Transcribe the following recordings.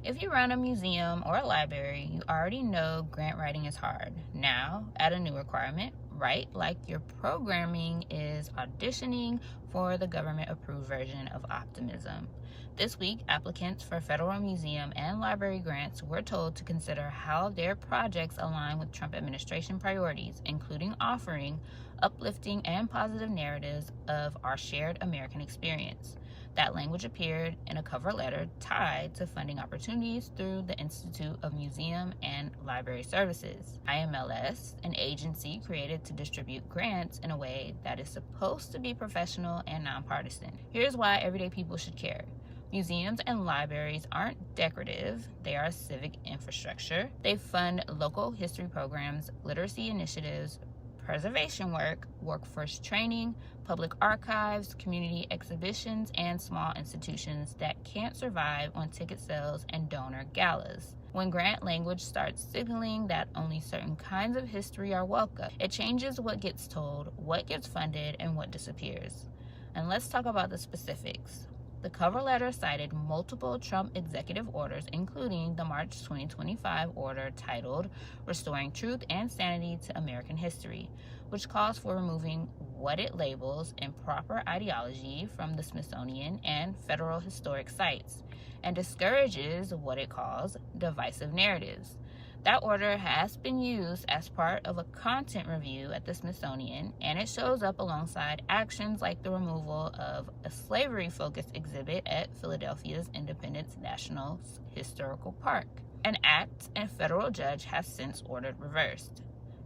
If you run a museum or a library, you already know grant writing is hard. Now, add a new requirement: write like your programming is auditioning for the government-approved version of optimism. This week, applicants for federal museum and library grants were told to consider how their projects align with Trump administration priorities, including offering uplifting and positive narratives of our shared American experience. That language appeared in a cover letter tied to funding opportunities through the Institute of Museum and Library Services, IMLS, an agency created to distribute grants in a way that is supposed to be professional and nonpartisan. Here's why everyday people should care. Museums and libraries aren't decorative, they are civic infrastructure. They fund local history programs, literacy initiatives, preservation work, workforce training, public archives, community exhibitions, and small institutions that can't survive on ticket sales and donor galas. When grant language starts signaling that only certain kinds of history are welcome, it changes what gets told, what gets funded, and what disappears. And let's talk about the specifics. The cover letter cited multiple Trump executive orders, including the March 2025 order titled Restoring Truth and Sanity to American History, which calls for removing what it labels improper ideology from the Smithsonian and federal historic sites, and discourages what it calls divisive narratives. That order has been used as part of a content review at the Smithsonian, and it shows up alongside actions like the removal of a slavery-focused exhibit at Philadelphia's Independence National Historical Park. An act and federal judge has since ordered reversed.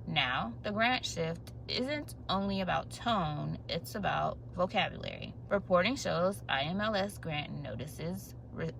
Now, the grant shift isn't only about tone, it's about vocabulary. Reporting shows IMLS grant notices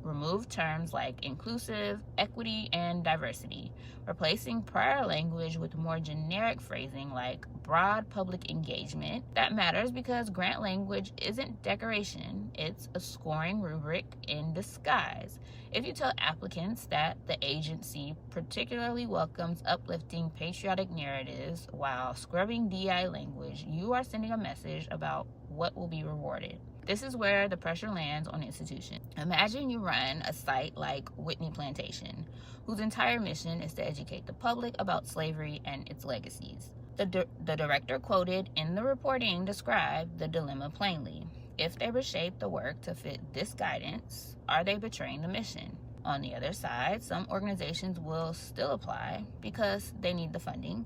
remove terms like inclusive, equity, and diversity, replacing prior language with more generic phrasing like broad public engagement. That matters because grant language isn't decoration, it's a scoring rubric in disguise. If you tell applicants that the agency particularly welcomes uplifting patriotic narratives while scrubbing DI language, you are sending a message about what will be rewarded. This is where the pressure lands on institutions. Imagine you run a site like Whitney Plantation, whose entire mission is to educate the public about slavery and its legacies. The director quoted in the reporting described the dilemma plainly. If they reshape the work to fit this guidance, are they betraying the mission? On the other side, some organizations will still apply because they need the funding,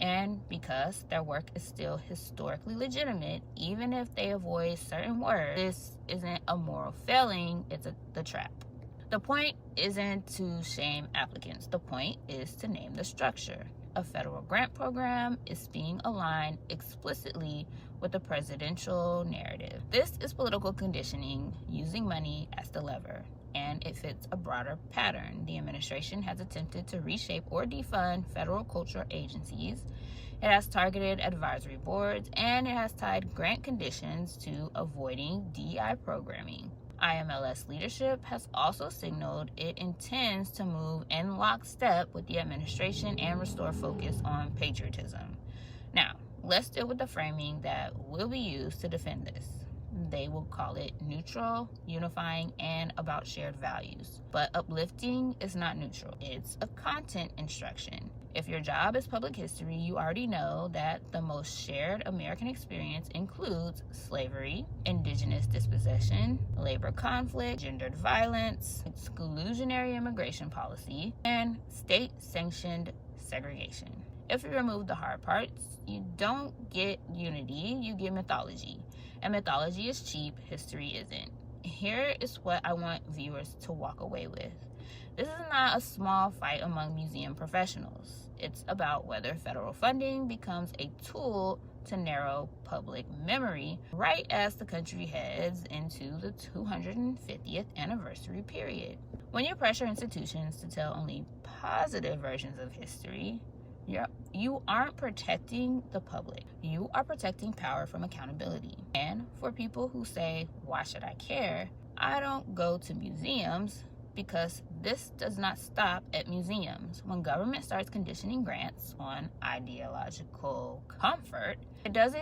and because their work is still historically legitimate, even if they avoid certain words. This isn't a moral failing, it's the trap. The point isn't to shame applicants. The point is to name the structure. A federal grant program is being aligned explicitly with the presidential narrative. This is political conditioning, using money as the lever, and it fits a broader pattern. The administration has attempted to reshape or defund federal cultural agencies. It has targeted advisory boards, and it has tied grant conditions to avoiding DEI programming. IMLS leadership has also signaled it intends to move in lockstep with the administration and restore focus on patriotism. Now, let's deal with the framing that will be used to defend this. They will call it neutral, unifying, and about shared values. But uplifting is not neutral. It's a content instruction. If your job is public history, you already know that the most shared American experience includes slavery, indigenous dispossession, labor conflict, gendered violence, exclusionary immigration policy, and state-sanctioned segregation. If you remove the hard parts, you don't get unity, you get mythology. And mythology is cheap, history isn't. Here is what I want viewers to walk away with. This is not a small fight among museum professionals. It's about whether federal funding becomes a tool to narrow public memory right as the country heads into the 250th anniversary period. When you pressure institutions to tell only positive versions of history, you aren't protecting the public. You are protecting power from accountability. And for people who say, why should I care? I don't go to museums because this does not stop at museums. When government starts conditioning grants on ideological comfort, it does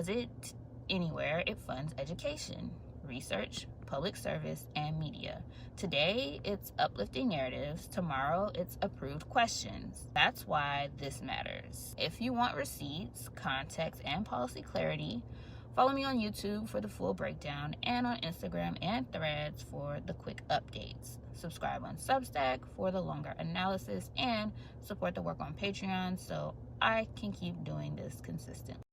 it anywhere it funds education, research, public service and media. Today, it's uplifting narratives. Tomorrow, it's approved questions. That's why this matters. If you want receipts, context, and policy clarity, follow me on YouTube for the full breakdown and on Instagram and Threads for the quick updates. Subscribe on Substack for the longer analysis and support the work on Patreon so I can keep doing this consistently.